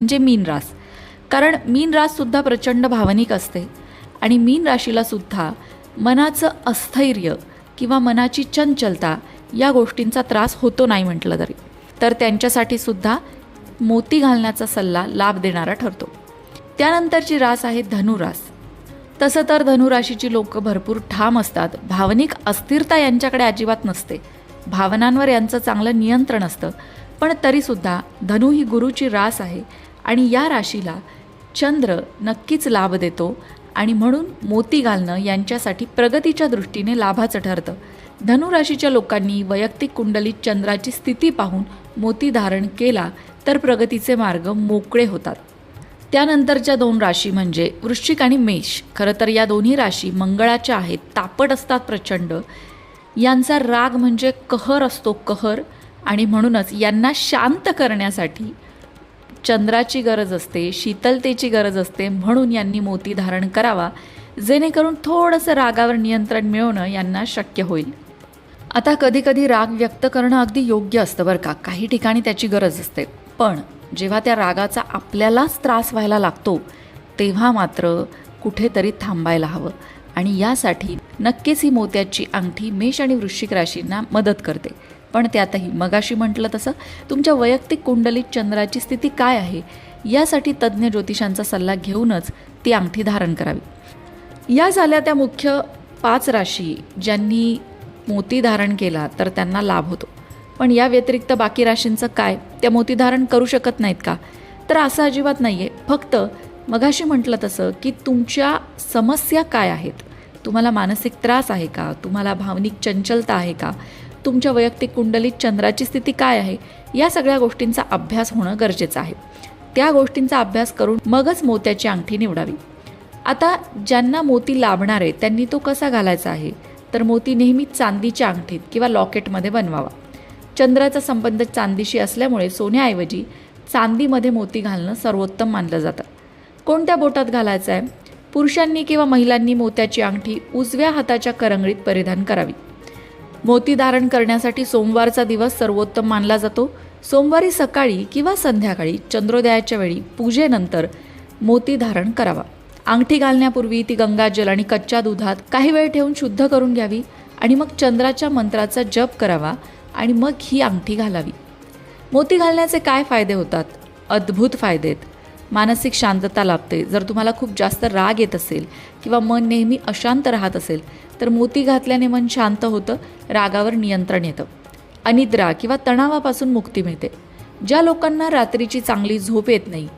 म्हणजे मीन रास. कारण मीन राससुद्धा प्रचंड भावनिक असते आणि मीन राशीलासुद्धा मनाचं अस्थैर्य किंवा मनाची चंचलता या गोष्टींचा त्रास होतो नाही म्हटलं तरी. तर त्यांच्यासाठी सुद्धा मोती घालण्याचा सल्ला लाभ देणारा ठरतो. त्यानंतरची रास आहे धनुरास. तसं तर धनुराशीची लोक भरपूर ठाम असतात. भावनिक अस्थिरता यांच्याकडे अजिबात नसते. भावनांवर यांचं चांगलं नियंत्रण असतं. पण तरीसुद्धा धनु ही गुरुची रास आहे आणि या राशीला चंद्र नक्कीच लाभ देतो आणि म्हणून मोती घालणं यांच्यासाठी प्रगतीच्या दृष्टीने लाभाचं ठरतं. धनुराशीच्या लोकांनी वैयक्तिक कुंडलीत चंद्राची स्थिती पाहून मोती धारण केला तर प्रगतीचे मार्ग मोकळे होतात. त्यानंतरच्या 2 राशी म्हणजे वृश्चिक आणि मेष. खरं तर या दोन्ही राशी मंगळाच्या आहेत, तापट असतात प्रचंड. यांचा राग म्हणजे कहर असतो, कहर. आणि म्हणूनच यांना शांत करण्यासाठी चंद्राची गरज असते, शीतलतेची गरज असते. म्हणून यांनी मोती धारण करावा, जेणेकरून थोडंसं रागावर नियंत्रण मिळवणं यांना शक्य होईल. आता कधीकधी राग व्यक्त करणं अगदी योग्य असतं बरं का, काही ठिकाणी त्याची गरज असते. पण जेव्हा त्या रागाचा आपल्यालाच त्रास व्हायला लागतो तेव्हा मात्र कुठेतरी थांबायला हवं. आणि यासाठी नक्कीच ही मोत्याची अंगठी मेष आणि वृश्चिक राशींना मदत करते. पण त्यातही मगाशी म्हटलं तसं तुमच्या वैयक्तिक कुंडलीत चंद्राची स्थिती काय आहे यासाठी तज्ज्ञ ज्योतिषांचा सल्ला घेऊनच ती अंगठी धारण करावी. या झाल्या त्या मुख्य 5 राशी ज्यांनी मोती धारण केला तर त्यांना लाभ होतो. पण या व्यतिरिक्त बाकी राशींचं काय? त्या मोती धारण करू शकत नाहीत का? तर असं अजिबात नाही आहे. फक्त मगाशी म्हटलं तसं की तुमच्या समस्या काय आहेत, तुम्हाला मानसिक त्रास आहे का, तुम्हाला भावनिक चंचलता आहे का, तुमच्या वैयक्तिक कुंडलीत चंद्राची स्थिती काय आहे, या सगळ्या गोष्टींचा अभ्यास होणं गरजेचं आहे. त्या गोष्टींचा अभ्यास करून मगच मोत्याची अंगठी निवडावी. आता ज्यांना मोती लाभणार आहे त्यांनी तो कसा घालायचा आहे, तर मोती नेहमी चांदीच्या अंगठीत किंवा लॉकेटमध्ये बनवावा. चंद्राचा संबंध चांदीशी असल्यामुळे सोन्याऐवजी चांदीमध्ये मोती घालणं सर्वोत्तम मानलं जातं. कोणत्या बोटात घालायचं आहे? पुरुषांनी किंवा महिलांनी मोत्याची अंगठी उजव्या हाताच्या करंगळीत परिधान करावी. मोती धारण करण्यासाठी सोमवारचा दिवस सर्वोत्तम मानला जातो. सोमवारी सकाळी किंवा संध्याकाळी चंद्रोदयाच्या वेळी पूजेनंतर मोती धारण करावा. अंगठी घालण्यापूर्वी ती गंगाजल आणि कच्च्या दुधात काही वेळ ठेवून शुद्ध करून घ्यावी आणि मग चंद्राच्या मंत्राचा जप करावा आणि मग ही अंगठी घालावी. मोती घालण्याचे काय फायदे होतात? अद्भुत फायदे आहेत. मानसिक शांतता लाभते. जर तुम्हाला खूप जास्त राग येत असेल किंवा मन नेहमी अशांत राहत असेल तर मोती घातल्याने मन शांत होतं, रागावर नियंत्रण येतं. अनिद्रा किंवा तणावापासून मुक्ती मिळते. ज्या लोकांना रात्रीची चांगली झोप येत नाही